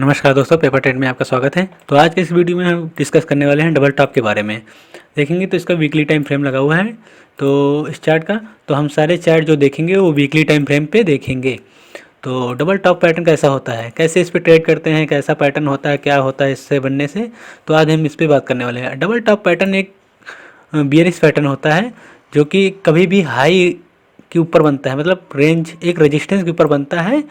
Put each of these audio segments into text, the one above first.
नमस्कार दोस्तों, paper trade में आपका स्वागत है। तो आज के इस वीडियो में हम डिस्कस करने वाले हैं डबल टॉप के बारे में। देखेंगे तो इसका वीकली टाइम फ्रेम लगा हुआ है तो इस चार्ट का, तो हम सारे चार्ट जो देखेंगे वो वीकली टाइम फ्रेम पे देखेंगे। तो डबल टॉप पैटर्न कैसा होता है, कैसे इस पर ट्रेड करते हैं, कैसा पैटर्न होता है, क्या होता है इससे बनने से, तो आज हम इस पर बात करने वाले हैं। डबल टॉप पैटर्न एक बियरिश पैटर्न होता है जो कि कभी भी हाई के ऊपर बनता है, मतलब रेंज एक रेजिस्टेंस के ऊपर बनता है,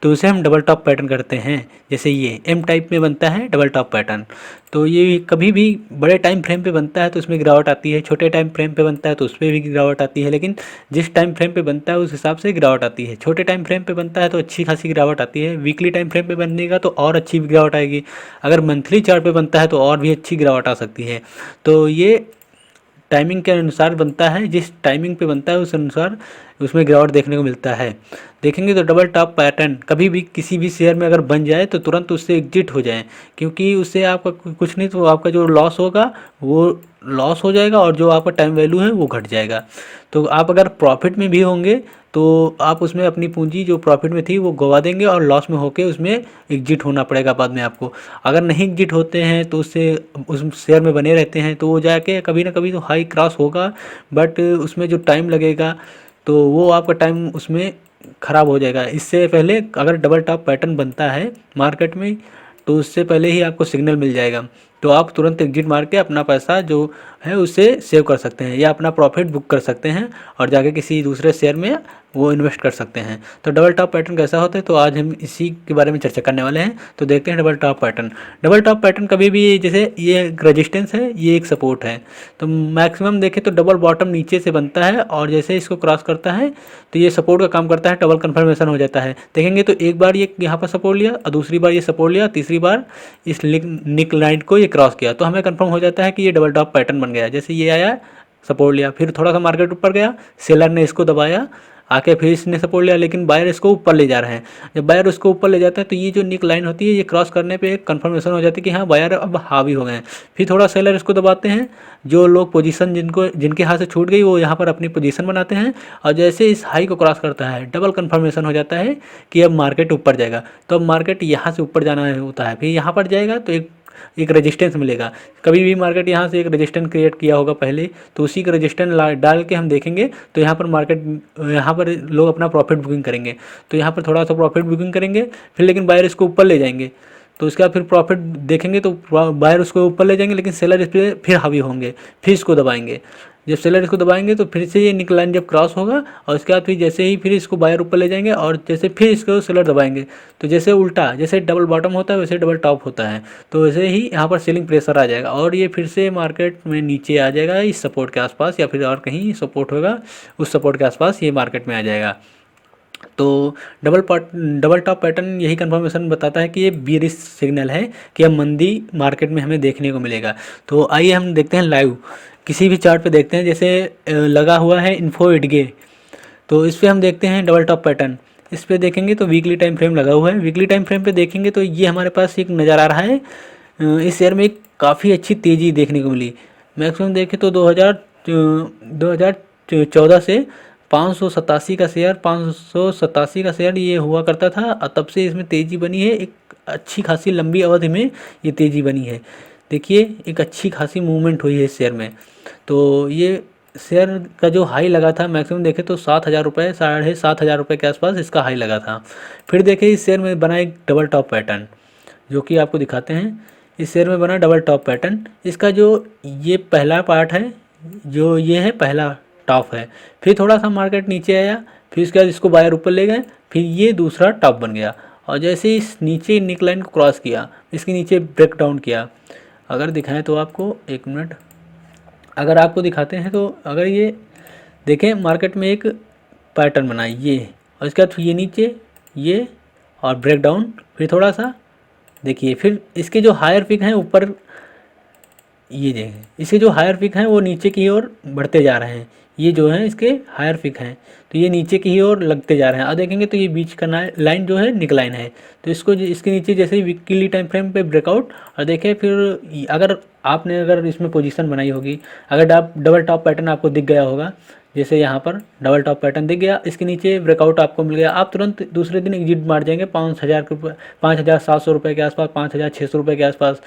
तो उसे हम डबल टॉप पैटर्न करते हैं। जैसे ये एम टाइप में बनता है डबल टॉप पैटर्न, तो ये कभी भी बड़े टाइम फ्रेम पे बनता है तो उसमें गिरावट आती है, छोटे टाइम फ्रेम पे बनता है तो उसमें भी गिरावट आती है, लेकिन जिस टाइम फ्रेम पे बनता है उस हिसाब से गिरावट आती है। छोटे टाइम फ्रेम पे बनता है तो अच्छी खासी गिरावट आती है, वीकली टाइम फ्रेम पे बनेगा तो और अच्छी गिरावट आएगी, अगर मंथली चार्ट पे बनता है तो और भी अच्छी गिरावट आ सकती है। तो ये टाइमिंग के अनुसार बनता है, जिस टाइमिंग पे बनता है उस अनुसार उसमें गिरावट देखने को मिलता है। देखेंगे तो डबल टॉप पैटर्न कभी भी किसी भी शेयर में अगर बन जाए तो तुरंत उससे एग्जिट हो जाए, क्योंकि उससे आपका कुछ नहीं तो आपका जो लॉस होगा वो लॉस हो जाएगा और जो आपका टाइम वैल्यू है वो घट जाएगा। तो आप अगर प्रॉफिट में भी होंगे तो आप उसमें अपनी पूंजी जो प्रॉफिट में थी वो गवा देंगे और लॉस में होके उसमें एग्जिट होना पड़ेगा बाद में आपको। अगर नहीं एग्जिट होते हैं तो उससे उस शेयर में बने रहते हैं तो वो जाके कभी ना कभी तो हाई क्रॉस होगा, बट उसमें जो टाइम लगेगा तो वो आपका टाइम उसमें ख़राब हो जाएगा। इससे पहले अगर डबल टॉप पैटर्न बनता है मार्केट में तो उससे पहले ही आपको सिग्नल मिल जाएगा, तो आप तुरंत एग्जिट मार के अपना पैसा जो है उससे सेव कर सकते हैं या अपना प्रॉफिट बुक कर सकते हैं और जाके किसी दूसरे शेयर में वो इन्वेस्ट कर सकते हैं। तो डबल टॉप पैटर्न कैसा होता है तो आज हम इसी के बारे में चर्चा करने वाले हैं। तो देखते हैं double top pattern. Double top pattern कभी भी जैसे ये एक रेजिस्टेंस है, ये एक सपोर्ट है, तो मैक्सिमम देखें तो डबल बॉटम नीचे से बनता है और जैसे इसको क्रॉस करता है तो ये सपोर्ट का काम करता है, डबल कन्फर्मेशन हो जाता है। देखेंगे तो एक बार ये यहाँ पर सपोर्ट लिया और दूसरी बार ये सपोर्ट लिया, तीसरी बार इस निक लाइन को ये क्रॉस किया, तो हमें कंफर्म हो जाता है कि ये डबल टॉप पैटर्न बन गया। जैसे ये आया सपोर्ट लिया, फिर थोड़ा सा मार्केट ऊपर गया, सेलर ने इसको दबाया आके फिर इसने सपोर्ट लिया, लेकिन बायर इसको ऊपर ले जा रहे हैं। जब बायर उसको ऊपर ले जाता है तो ये जो निक लाइन होती है ये क्रॉस करने पे एक कंफर्मेशन हो जाती है कि हाँ बायर अब हावी हो गए हैं। फिर थोड़ा सेलर इसको दबाते हैं, जो लोग पोजीशन जिनके हाथ से छूट गई वो यहाँ पर अपनी पोजीशन बनाते हैं और जैसे इस हाई को क्रॉस करता है डबल कंफर्मेशन हो जाता है कि अब मार्केट ऊपर जाएगा। तो अब मार्केट यहाँ से ऊपर जाना होता है, फिर यहाँ पर जाएगा तो एक रेजिस्टेंस मिलेगा। कभी भी मार्केट यहाँ से एक रेजिस्टेंस क्रिएट किया होगा पहले, तो उसी का रेजिस्टेंस डाल के हम देखेंगे तो यहाँ पर मार्केट यहाँ पर लोग अपना प्रॉफिट बुकिंग करेंगे, तो यहाँ पर थोड़ा सा प्रॉफिट बुकिंग करेंगे, फिर लेकिन बायर इसको ऊपर ले जाएंगे, तो उसके बाद फिर प्रॉफिट देखेंगे तो बायर उसको ऊपर ले जाएंगे, लेकिन सेलर इस पर फिर हावी होंगे, फिर इसको दबाएंगे। जब सेलर इसको दबाएंगे तो फिर से ये निकल लाइन जब क्रॉस होगा और उसके बाद फिर जैसे ही फिर इसको बायर ऊपर ले जाएंगे और जैसे फिर इसको सेलर दबाएंगे, तो जैसे उल्टा जैसे डबल बॉटम होता है वैसे डबल टॉप होता है, तो वैसे ही यहाँ पर सेलिंग प्रेशर आ जाएगा और ये फिर से मार्केट में नीचे आ जाएगा इस सपोर्ट के आसपास, या फिर और कहीं सपोर्ट होगा उस सपोर्ट के आसपास ये मार्केट में आ जाएगा। तो डबल टॉप पैटर्न यही कंफर्मेशन बताता है कि ये बीरिश सिग्नल है कि अब मंदी मार्केट में हमें देखने को मिलेगा। तो आइए हम देखते हैं लाइव किसी भी चार्ट पे देखते हैं। जैसे लगा हुआ है इन्फो इडगे, तो इस पर हम देखते हैं डबल टॉप पैटर्न। इस पर देखेंगे तो वीकली टाइम फ्रेम लगा हुआ है, वीकली टाइम फ्रेम पे देखेंगे तो ये हमारे पास एक नज़र आ रहा है। इस शेयर में एक काफ़ी अच्छी तेज़ी देखने को मिली। मैक्सिमम देखें तो 2014 से 587 का शेयर 587 का शेयर ये हुआ करता था और तब से इसमें तेज़ी बनी है, एक अच्छी खासी लंबी अवधि में ये तेज़ी बनी है। देखिए एक अच्छी खासी मूवमेंट हुई है इस शेयर में। तो ये शेयर का जो हाई लगा था मैक्सिमम देखें तो 7,000 रुपये, 7,500 रुपये के आसपास इसका हाई लगा था। फिर देखें इस शेयर में बना एक डबल टॉप पैटर्न जो कि आपको दिखाते हैं। इस शेयर में बना डबल टॉप पैटर्न, इसका जो ये पहला पार्ट है, जो ये है पहला टॉप है, फिर थोड़ा सा मार्केट नीचे आया, फिर उसके बाद इसको बायर ऊपर ले गए, फिर ये दूसरा टॉप बन गया और जैसे इस नीचे निक लाइन को क्रॉस किया इसके नीचे ब्रेक डाउन किया। अगर दिखाएं तो आपको एक मिनट, अगर आपको दिखाते हैं तो अगर ये देखें मार्केट में एक पैटर्न बना ये और इसके बाद ये नीचे ये और ब्रेक डाउन, फिर थोड़ा सा देखिए फिर इसके जो हायर पिक हैं ऊपर, ये देखें इसके जो हायर पिक हैं वो नीचे की ओर बढ़ते जा रहे हैं, ये जो है इसके हायर पिक हैं तो ये नीचे की ही ओर लगते जा रहे हैं। और देखेंगे तो ये बीच का लाइन जो है निक लाइन है, तो इसको इसके नीचे जैसे ही वीकली टाइम फ्रेम पे ब्रेकआउट और देखें फिर अगर आपने इसमें पोजीशन बनाई होगी, अगर डबल टॉप पैटर्न आपको दिख गया होगा जैसे यहाँ पर डबल टॉप पैटर्न दिख गया, इसके नीचे ब्रेकआउट आपको मिल गया, आप तुरंत दूसरे दिन एग्जिट मार जाएंगे 5,000 रुपये, 5,700 रुपये के आसपास, 5,600 रुपये के आसपास।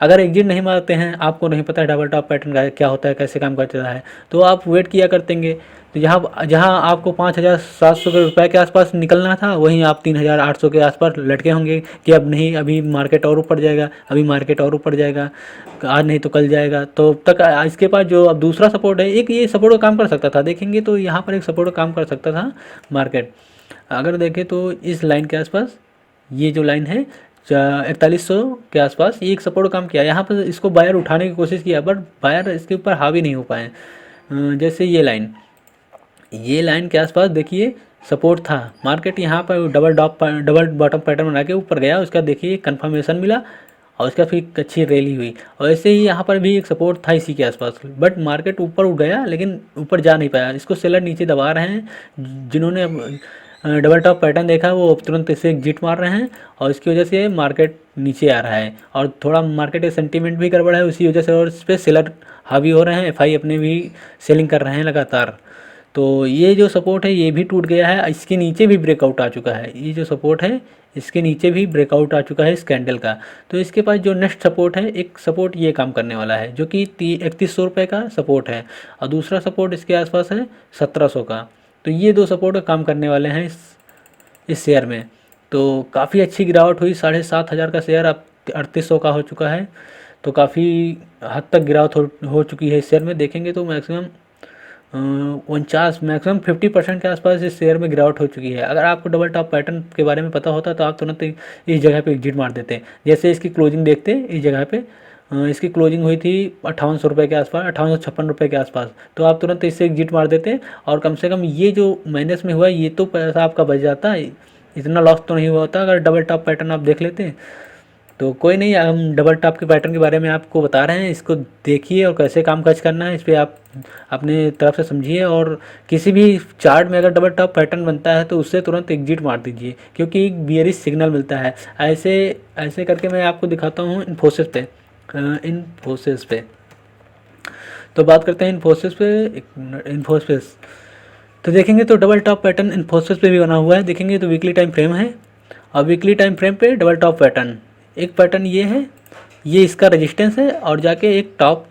अगर एग्जिट नहीं मारते हैं, आपको नहीं पता है डबल टॉप पैटर्न का क्या होता है, कैसे काम करता है, तो आप वेट किया करतेंगे। तो यहाँ जहाँ आपको 5,700 रुपये के आसपास निकलना था, वहीं आप 3,800 के आसपास लटके होंगे कि अब नहीं, अभी मार्केट और ऊपर जाएगा, अभी मार्केट और ऊपर जाएगा, आज नहीं तो कल जाएगा। तो तक इसके पास जो अब दूसरा सपोर्ट है, एक ये सपोर्ट का काम कर सकता था, देखेंगे तो यहाँ पर एक सपोर्ट का काम कर सकता था मार्केट। अगर देखें तो इस लाइन के आसपास, ये जो लाइन है 4100 के आसपास, ये एक सपोर्ट काम किया। यहाँ पर इसको बायर उठाने की कोशिश किया, बट बायर इसके ऊपर हावी नहीं हो पाए। जैसे ये लाइन के आसपास देखिए सपोर्ट था, मार्केट यहाँ पर डबल बॉटम पैटर्न बना के ऊपर गया, उसका देखिए कंफर्मेशन मिला और उसका फिर अच्छी रैली हुई। और ऐसे ही यहाँ पर भी एक सपोर्ट था इसी के आसपास, बट मार्केट ऊपर उठ गया लेकिन ऊपर जा नहीं पाया, इसको सेलर नीचे दबा रहे हैं। जिन्होंने डबल टॉप पैटर्न देखा वो तुरंत इसे एग्जिट मार रहे हैं, और इसकी वजह से मार्केट नीचे आ रहा है, और थोड़ा मार्केट का सेंटीमेंट भी गड़बड़ है उसी वजह से, और इस पर सेलर हावी हो रहे हैं, एफआई अपने भी सेलिंग कर रहे हैं लगातार। तो ये जो सपोर्ट है ये भी टूट गया है, इसके नीचे भी ब्रेकआउट आ चुका है, ये जो सपोर्ट है इसके नीचे भी ब्रेकआउट आ चुका है इस कैंडल का। तो इसके पास जो नेक्स्ट सपोर्ट है, एक सपोर्ट ये काम करने वाला है जो कि 3100 रुपये का सपोर्ट है, और दूसरा सपोर्ट इसके आसपास है 1700 का। तो ये दो सपोर्ट काम करने वाले हैं इस शेयर में। तो काफ़ी अच्छी गिरावट हुई, 7,500 का शेयर अब 3800 का हो चुका है। तो काफ़ी हद तक गिरावट हो चुकी है इस शेयर में। देखेंगे तो मैक्सिमम 50% के आसपास इस शेयर में गिरावट हो चुकी है। अगर आपको डबल टॉप पैटर्न के बारे में पता होता तो आप तुरंत इस जगह पे एग्जिट मार देते। जैसे इसकी क्लोजिंग देखते इस जगह पे, इसकी क्लोजिंग हुई थी 5800 रुपये के आसपास, 5856 रुपये के आसपास, तो आप तुरंत इससे एग्जिट मार देते, और कम से कम ये जो माइनस में हुआ ये तो पैसा आपका बच जाता, इतना लॉस तो नहीं हुआ होता अगर डबल टॉप पैटर्न आप देख लेते। तो कोई नहीं, हम डबल टॉप के पैटर्न के बारे में आपको बता रहे हैं, इसको देखिए और कैसे काम काज करना है इस पर आप अपने तरफ से समझिए। और किसी भी चार्ट में अगर डबल टॉप पैटर्न बनता है तो उससे तुरंत एग्जिट मार दीजिए, क्योंकि एक बियरिश सिग्नल मिलता है। ऐसे ऐसे करके मैं आपको दिखाता हूँ इन्फोसिस पे। तो बात करते हैं इन्फोसिस। तो देखेंगे तो डबल टॉप पैटर्न इन्फोसिस पे भी बना हुआ है। देखेंगे तो वीकली टाइम फ्रेम है, और वीकली टाइम फ्रेम पे डबल टॉप पैटर्न, एक पैटर्न ये है, ये इसका रेजिस्टेंस है, और जाके एक टॉप,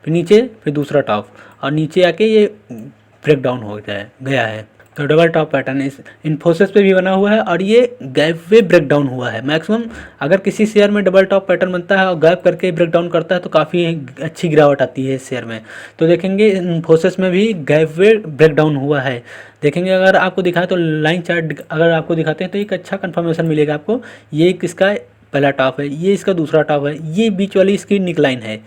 फिर नीचे, फिर दूसरा टॉप, और नीचे आके ये ब्रेक डाउन हो गया है। तो डबल टॉप पैटर्न इस इन्फोसिस पे भी बना हुआ है, और ये गैप वे ब्रेक डाउन हुआ है। मैक्सिमम अगर किसी शेयर में डबल टॉप पैटर्न बनता है और गैप करके ब्रेक डाउन करता है तो काफ़ी अच्छी गिरावट आती है इस शेयर में। तो देखेंगे इन्फोसिस में भी गैप वे ब्रेक डाउन हुआ है। देखेंगे अगर आपको दिखाए तो लाइन चार्ट अगर आपको दिखाते हैं तो एक अच्छा कंफर्मेशन मिलेगा आपको। ये किसका पहला टॉप है, ये इसका दूसरा टॉप है, ये बीच वाली इसकी निकलाइन है।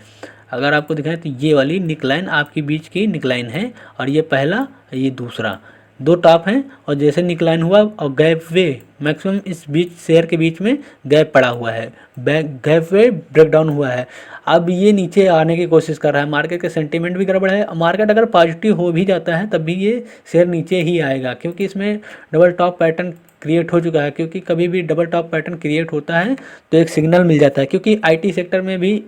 अगर आपको दिखाएं तो ये वाली निकलाइन आपकी बीच की निकलाइन है, और ये पहला, ये दूसरा, दो टॉप हैं। और जैसे निकलाइन हुआ और गैप वे, मैक्सिमम इस बीच शेयर के बीच में गैप पड़ा हुआ है, गैप वे ब्रेक डाउन हुआ है। अब ये नीचे आने की कोशिश कर रहा है, मार्केट का सेंटीमेंट भी गड़बड़ है। मार्केट अगर पॉजिटिव हो भी जाता है तब भी ये शेयर नीचे ही आएगा, क्योंकि इसमें डबल टॉप पैटर्न क्रिएट हो चुका है। क्योंकि कभी भी डबल टॉप पैटर्न क्रिएट होता है तो एक सिग्नल मिल जाता है, क्योंकि आईटी सेक्टर में भी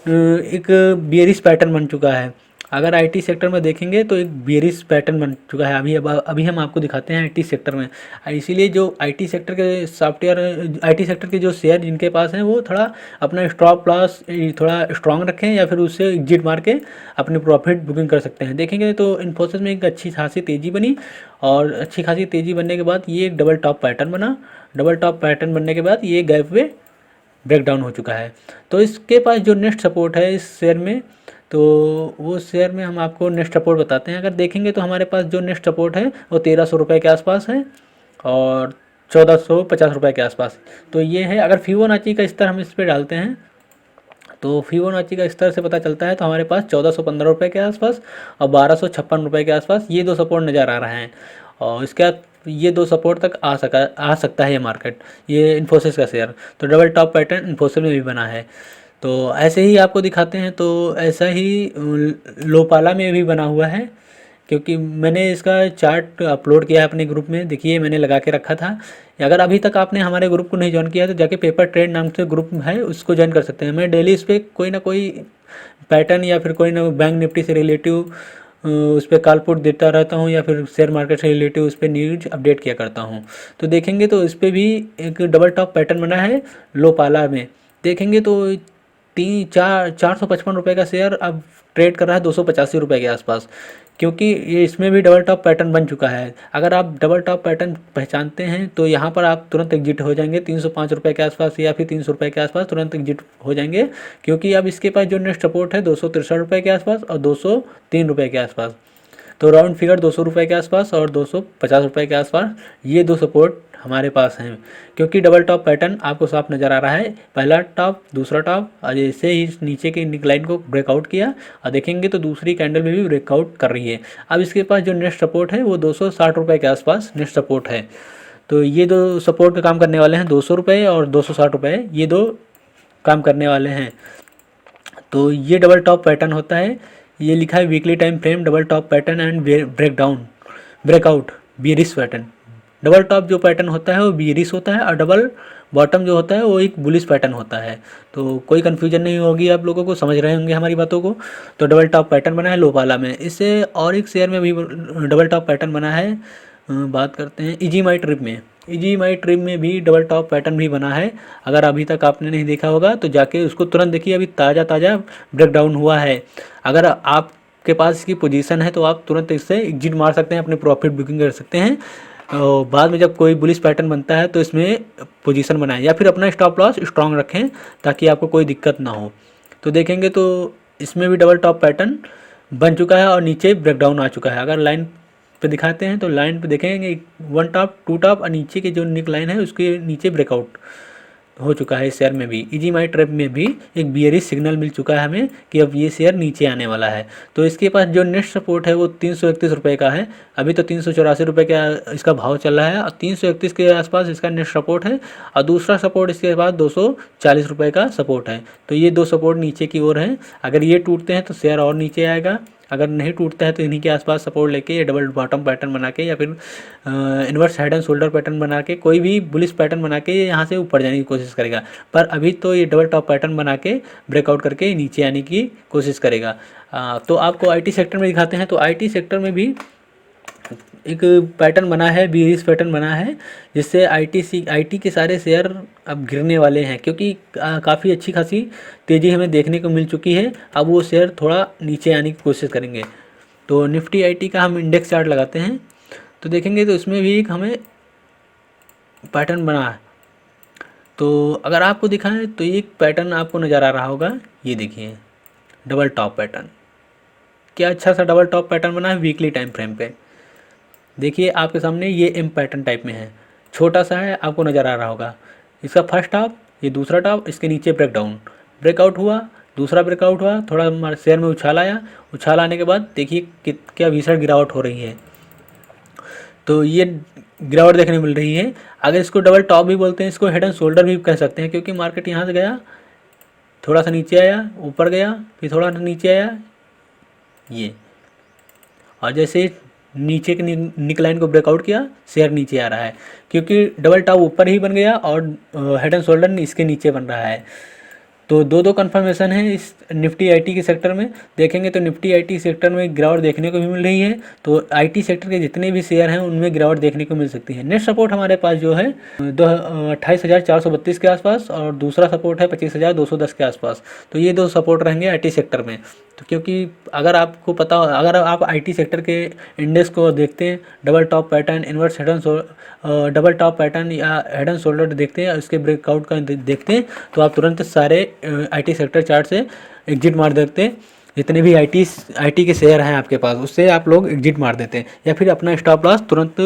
एक बियरिश पैटर्न बन चुका है। अगर आईटी सेक्टर में देखेंगे तो एक बियरिश पैटर्न बन चुका है। अभी हम आपको दिखाते हैं आईटी सेक्टर में। इसीलिए जो आईटी सेक्टर के सॉफ्टवेयर, आईटी सेक्टर के जो शेयर जिनके पास हैं वो थोड़ा अपना स्टॉप लॉस थोड़ा स्ट्रांग रखें, या फिर उससे एग्जिट मार के अपनी प्रॉफिट बुकिंग कर सकते हैं। देखेंगे तो इन्फोसिस में एक अच्छी खासी तेज़ी बनी, और अच्छी खासी तेज़ी बनने के बाद ये एक डबल टॉप पैटर्न बना। डबल टॉप पैटर्न बनने के बाद ये गैप वे ब्रेक डाउन हो चुका है। तो इसके पास जो नेक्स्ट सपोर्ट है इस शेयर में, तो वो शेयर में हम आपको नेक्स्ट सपोर्ट बताते हैं। अगर देखेंगे तो हमारे पास जो नेक्स्ट सपोर्ट है वो 1300 रुपये के आसपास है, और 1450 रुपये के आसपास। तो ये है, अगर फिबोनाची का स्तर हम इस पर डालते हैं तो फिबोनाची का स्तर से पता चलता है, तो हमारे पास 1415 रुपये के आसपास और 1256 रुपये के आसपास ये दो सपोर्ट नज़र आ रहे हैं। और इसके बाद ये दो सपोर्ट तक आ सकता है ये मार्केट, ये इन्फोसिस का शेयर। तो डबल टॉप पैटर्न इन्फोसिस में भी बना है। तो ऐसे ही आपको दिखाते हैं, तो ऐसा ही लोपाला में भी बना हुआ है, क्योंकि मैंने इसका चार्ट अपलोड किया है अपने ग्रुप में। देखिए मैंने लगा के रखा था। अगर अभी तक आपने हमारे ग्रुप को नहीं ज्वाइन किया है तो जाके पेपर ट्रेड नाम से ग्रुप है उसको ज्वाइन कर सकते हैं। मैं डेली इस पर कोई ना कोई पैटर्न या फिर कोई ना बैंक निफ्टी से रिलेटिव उस पर कॉल पुट देता रहता हूँ या फिर शेयर मार्केट से रिलेटेड उस पर न्यूज अपडेट किया करता हूँ। तो देखेंगे तो इस पर भी एक डबल टॉप पैटर्न बना है लोपाला में। देखेंगे तो 455 रुपये का शेयर अब ट्रेड कर रहा है 285 रुपये के आसपास, क्योंकि ये इसमें भी डबल टॉप पैटर्न बन चुका है। अगर आप डबल टॉप पैटर्न पहचानते हैं तो यहाँ पर आप तुरंत एग्जिट हो जाएंगे 305 रुपये के आसपास या फिर 300 रुपये के आसपास तुरंत एग्जिट हो जाएंगे, क्योंकि अब इसके पास जो नेक्स्ट सपोर्ट है 263 रुपये के आसपास और 203 रुपये के आसपास। तो राउंड फिगर 200 रुपये के आसपास और 250 रुपये के आसपास ये दो सपोर्ट हमारे पास हैं, क्योंकि डबल टॉप पैटर्न आपको साफ नज़र आ रहा है। पहला टॉप, दूसरा टॉप, और जैसे ही नीचे के निकलाइन को ब्रेकआउट किया और देखेंगे तो दूसरी कैंडल में भी ब्रेकआउट कर रही है। अब इसके पास जो नेक्स्ट सपोर्ट है वो 260 रुपये के आसपास नेक्स्ट सपोर्ट है। तो ये दो सपोर्ट का काम करने वाले हैं, 200 रुपये और 260 रुपये, ये दो काम करने वाले हैं। तो ये डबल टॉप पैटर्न होता है। ये लिखा है weekly time frame double top pattern and breakout bearish pattern. Double top जो पैटर्न होता है वो बियरिश होता है और डबल बॉटम जो होता है वो एक बुलिश पैटर्न होता है। तो कोई कन्फ्यूजन नहीं होगी, आप लोगों को समझ रहे होंगे हमारी बातों को। तो डबल टॉप पैटर्न बना है लोपाला में। इससे और एक शेयर में भी डबल टॉप पैटर्न बना है। बात करते हैं इजी माई ट्रिप में। इजी माई ट्रिप में भी डबल टॉप पैटर्न भी बना है। अगर अभी तक आपने नहीं देखा होगा तो जाके उसको तुरंत देखिए, अभी ताज़ा ब्रेकडाउन हुआ है। अगर आपके पास इसकी पोजीशन है तो आप तुरंत इससे एग्जिट मार सकते हैं, अपने प्रॉफिट बुकिंग कर सकते हैं। और बाद में जब कोई बुलिश पैटर्न बनता है तो इसमें पोजीशन बनाएं या फिर अपना स्टॉप लॉस स्ट्रॉन्ग रखें ताकि आपको कोई दिक्कत ना हो। तो देखेंगे तो इसमें भी डबल टॉप पैटर्न बन चुका है और नीचे ब्रेकडाउन आ चुका है। अगर लाइन पे दिखाते हैं तो लाइन पे देखेंगे 1 टॉप 2 टॉप और नीचे के जो निक लाइन है उसके नीचे ब्रेकआउट हो चुका है। इस शेयर में भी इजी माई ट्रेप में भी एक बियरिश सिग्नल मिल चुका है हमें कि अब ये शेयर नीचे आने वाला है। तो इसके पास जो नेक्स्ट सपोर्ट है वो 331 रुपये का है। अभी तो 384 रुपये का इसका भाव चल रहा है और 331 के आसपास इसका नेक्स्ट सपोर्ट है और दूसरा सपोर्ट इसके बाद 240 रुपये का सपोर्ट है। तो ये दो सपोर्ट नीचे की ओर है। अगर ये टूटते हैं तो शेयर और नीचे आएगा, अगर नहीं टूटता है तो इन्हीं के आसपास सपोर्ट लेके या डबल बॉटम पैटर्न बना के या फिर inverse head and shoulder pattern बना के कोई भी बुलिश पैटर्न बना के यहाँ से ऊपर जाने की कोशिश करेगा। पर अभी तो ये डबल टॉप पैटर्न बना के ब्रेकआउट करके नीचे आने की कोशिश करेगा। तो आपको आईटी सेक्टर में दिखाते हैं। तो आईटी सेक्टर में भी एक पैटर्न बना है, बियरिश पैटर्न बना है, जिससे आईटी के सारे शेयर अब गिरने वाले हैं, क्योंकि काफ़ी अच्छी खासी तेज़ी हमें देखने को मिल चुकी है। अब वो शेयर थोड़ा नीचे आने की कोशिश करेंगे। तो निफ्टी आईटी का हम इंडेक्स चार्ट लगाते हैं तो देखेंगे तो इसमें भी एक हमें पैटर्न बना है। तो अगर आपको दिखाएं तो एक पैटर्न आपको नज़र आ रहा होगा, ये देखिए डबल टॉप पैटर्न। क्या अच्छा सा डबल टॉप पैटर्न बना है वीकली टाइम फ्रेम पे। देखिए आपके सामने ये एम पैटर्न टाइप में है, छोटा सा है, आपको नज़र आ रहा होगा। इसका फर्स्ट टॉप, ये दूसरा टॉप, इसके नीचे ब्रेकआउट हुआ, दूसरा ब्रेकआउट हुआ, थोड़ा शेयर में उछाल आया। उछाल आने के बाद देखिए क्या भीषण गिरावट हो रही है। तो ये गिरावट देखने मिल रही है। अगर इसको डबल टॉप भी बोलते हैं, इसको हेड एंड शोल्डर भी कह सकते हैं, क्योंकि मार्केट यहाँ से गया, थोड़ा सा नीचे आया, ऊपर गया, फिर थोड़ा नीचे आया ये, और जैसे नीचे के निक लाइन को ब्रेकआउट किया, शेयर नीचे आ रहा है, क्योंकि डबल टॉप ऊपर ही बन गया और हेड एंड शोल्डर इसके नीचे बन रहा है। तो दो कन्फर्मेशन है इस निफ्टी आईटी के सेक्टर में। देखेंगे तो निफ्टी आईटी सेक्टर में गिरावट देखने को भी मिल रही है। तो आईटी सेक्टर के जितने भी शेयर हैं उनमें गिरावट देखने को मिल सकती है। नेक्स्ट सपोर्ट हमारे पास जो है 28,432 के आसपास और दूसरा सपोर्ट है 25,210 के आसपास। तो ये दो सपोर्ट रहेंगे आईटी सेक्टर में। तो क्योंकि अगर आपको पता, अगर आप आईटी सेक्टर के इंडेक्स को देखते हैं, double top pattern, inverse double top pattern या हेड एंड शोल्डर देखते हैं, उसके ब्रेकआउट का देखते हैं, तो आप तुरंत सारे आईटी सेक्टर चार्ट से एग्जिट मार देते हैं। जितने भी आईटी के शेयर हैं आपके पास, उससे आप लोग एग्जिट मार देते हैं या फिर अपना स्टॉप लॉस तुरंत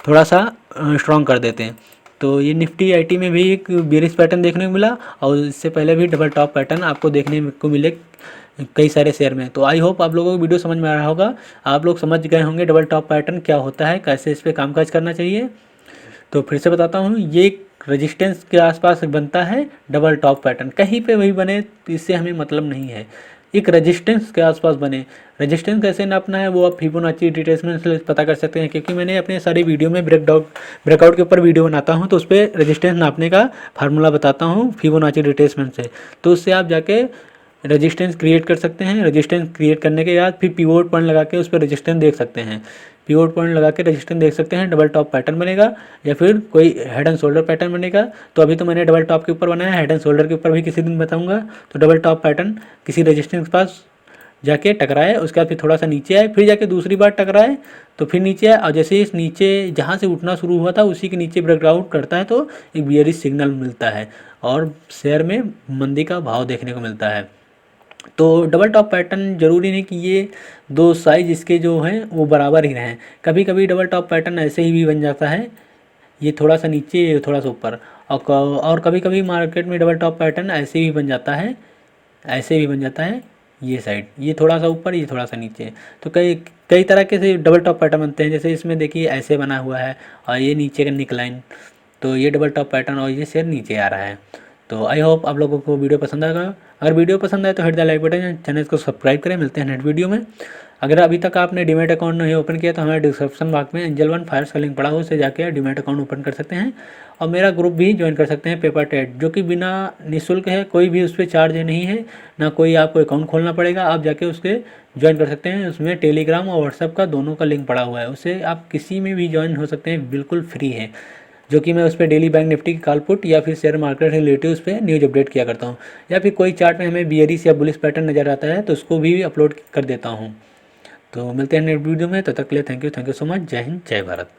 थोड़ा सा स्ट्रॉन्ग कर देते हैं। तो ये निफ्टी आईटी में भी एक बेरिश पैटर्न देखने को मिला और इससे पहले भी डबल टॉप पैटर्न आपको देखने को मिले कई सारे शेयर में। तो आई होप आप लोगों को वीडियो समझ में आ रहा होगा, आप लोग समझ गए होंगे डबल टॉप पैटर्न क्या होता है, कैसे इस पर कामकाज करना चाहिए। तो फिर से बताता हूँ, ये रेजिस्टेंस के आसपास बनता है डबल टॉप पैटर्न, कहीं पे वही बने तो इससे हमें मतलब नहीं है, एक रेजिस्टेंस के आसपास बने। रेजिस्टेंस कैसे नापना है वो आप फिबोनाची रिट्रेसमेंट से पता कर सकते हैं, क्योंकि मैंने अपने सारी वीडियो में ब्रेकआउट के ऊपर वीडियो बनाता हूं तो उस पर रेजिस्टेंस नापने का फार्मूला बताता हूं फिबोनाची रिट्रेसमेंट से। तो उससे आप जाके रेजिस्टेंस क्रिएट कर सकते हैं। रेजिस्टेंस क्रिएट करने के बाद फिर पिवोट पॉइंट लगा के उस पर रेजिस्टेंस देख सकते हैं। पिवोट पॉइंट लगा के रेजिस्टेंस देख सकते हैं। डबल टॉप पैटर्न बनेगा या फिर कोई हेड एंड शोल्डर पैटर्न बनेगा। तो अभी तो मैंने डबल टॉप के ऊपर बनाया है, हेड एंड शोल्डर के ऊपर भी किसी दिन बताऊंगा। तो डबल टॉप पैटर्न किसी रेजिस्टेंस के पास जाके टकराए, उसके बाद फिर थोड़ा सा नीचे आए, फिर जाके दूसरी बार टकराए तो फिर नीचे आए, और जैसे इस नीचे जहाँ से उठना शुरू हुआ था उसी के नीचे ब्रेकआउट करता है तो एक बियरिश सिग्नल मिलता है और शेयर में मंदी का भाव देखने को मिलता है। तो डबल टॉप पैटर्न ज़रूरी नहीं कि ये दो साइज इसके जो हैं वो बराबर ही रहें। कभी कभी डबल टॉप पैटर्न ऐसे ही भी बन जाता है, ये थोड़ा सा नीचे ये थोड़ा सा ऊपर। और कभी कभी मार्केट में डबल टॉप पैटर्न ऐसे भी बन जाता है, ऐसे भी बन जाता है। ये साइड ये थोड़ा सा ऊपर, ये थोड़ा सा नीचे। तो कई कई तरह के से डबल टॉप पैटर्न बनते हैं। जैसे इसमें देखिए ऐसे बना हुआ है और ये नीचे का निक लाइन, तो ये डबल टॉप पैटर्न और ये शेयर नीचे आ रहा है। तो आई होप आप लोगों को वीडियो पसंद आएगा। अगर वीडियो पसंद आए तो hit the like button, channel को सब्सक्राइब करें। मिलते हैं नेक्स्ट वीडियो में। अगर अभी तक आपने डीमैट अकाउंट नहीं ओपन किया तो हमारे डिस्क्रिप्शन बॉक्स में एंजल वन फायर्स का लिंक पड़ा हो, उससे जाके डीमैट अकाउंट ओपन कर सकते हैं और मेरा ग्रुप भी ज्वाइन कर सकते हैं पेपर ट्रेड, जो कि बिना निःशुल्क है, कोई भी उस पर चार्ज नहीं है, ना कोई आपको अकाउंट खोलना पड़ेगा। आप जाके उसके ज्वाइन कर सकते हैं। उसमें टेलीग्राम और व्हाट्सएप का दोनों का लिंक पड़ा हुआ है, उससे आप किसी में भी ज्वाइन हो सकते हैं, बिल्कुल फ्री है। जो कि मैं उस पर डेली बैंक निफ्टी की कॉल पुट या फिर शेयर मार्केट से रिलेटिव उस पर न्यूज़ अपडेट किया करता हूँ, या फिर कोई चार्ट में हमें बियरिश या बुलिश पैटर्न नज़र आता है तो उसको भी अपलोड कर देता हूँ। तो मिलते हैं नेक्स्ट वीडियो में, तब तक के लिए थैंक यू सो मच। जय हिंद, जय भारत।